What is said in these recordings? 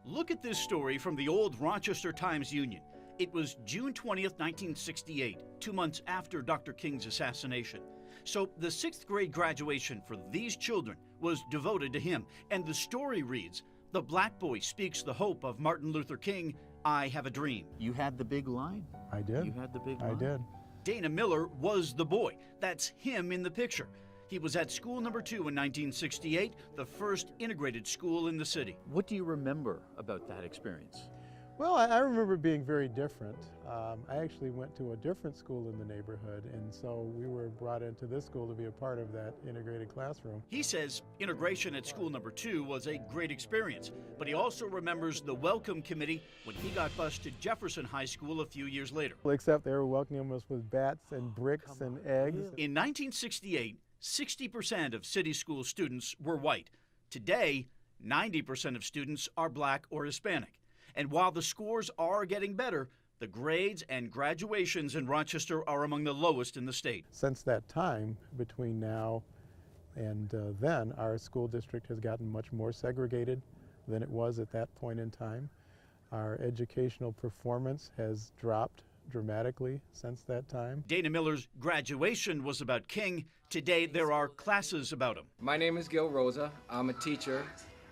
Look at this story from the old Rochester Times-Union. It was June 20th, 1968, 2 months after Dr. King's assassination. So the 6th grade graduation for these children was devoted to him. And the story reads, "The black boy speaks the hope of Martin Luther King, I have a dream." You had the big line? I did. You had the big line? I did. Dana Miller was the boy. That's him in the picture. He was at school number 2 in 1968, the first integrated school in the city. What do you remember about that experience? Well, I remember being very different. I actually went to a different school in the neighborhood, and so we were brought into this school to be a part of that integrated classroom. He says integration at school number 2 was a great experience, but he also remembers the welcome committee when he got bused to Jefferson High School a few years later. Except they were welcoming us with bats and bricks and eggs. In 1968, 60% of city school students were white. Today, 90% of students are black or Hispanic. And while the scores are getting better, the grades and graduations in Rochester are among the lowest in the state. Since that time, between now and then, our school district has gotten much more segregated than it was at that point in time. Our educational performance has dropped dramatically since that time. Dana Miller's graduation was about King. Today, there are classes about him. My name is Gil Rosa. I'm a teacher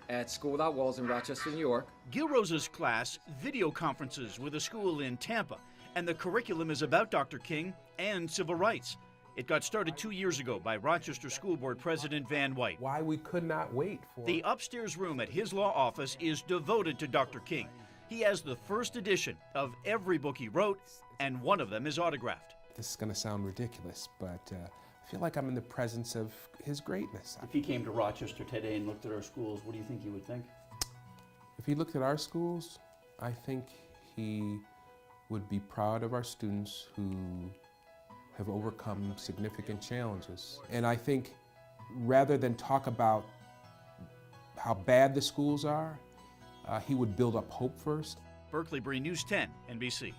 at School Without Walls in Rochester, New York. Gil Rosa's class video conferences with a school in Tampa, and the curriculum is about Dr. King and civil rights. It got started 2 years ago by Rochester School Board President Van White. Why we could not wait for... The upstairs room at his law office is devoted to Dr. King. He has the first edition of every book he wrote, and one of them is autographed. This is going to sound ridiculous, but I feel like I'm in the presence of his greatness. If he came to Rochester today and looked at our schools, what do you think he would think? If he looked at our schools, I think he would be proud of our students who have overcome significant challenges. And I think rather than talk about how bad the schools are, he would build up hope first. Berkeley Bree, News 10, NBC.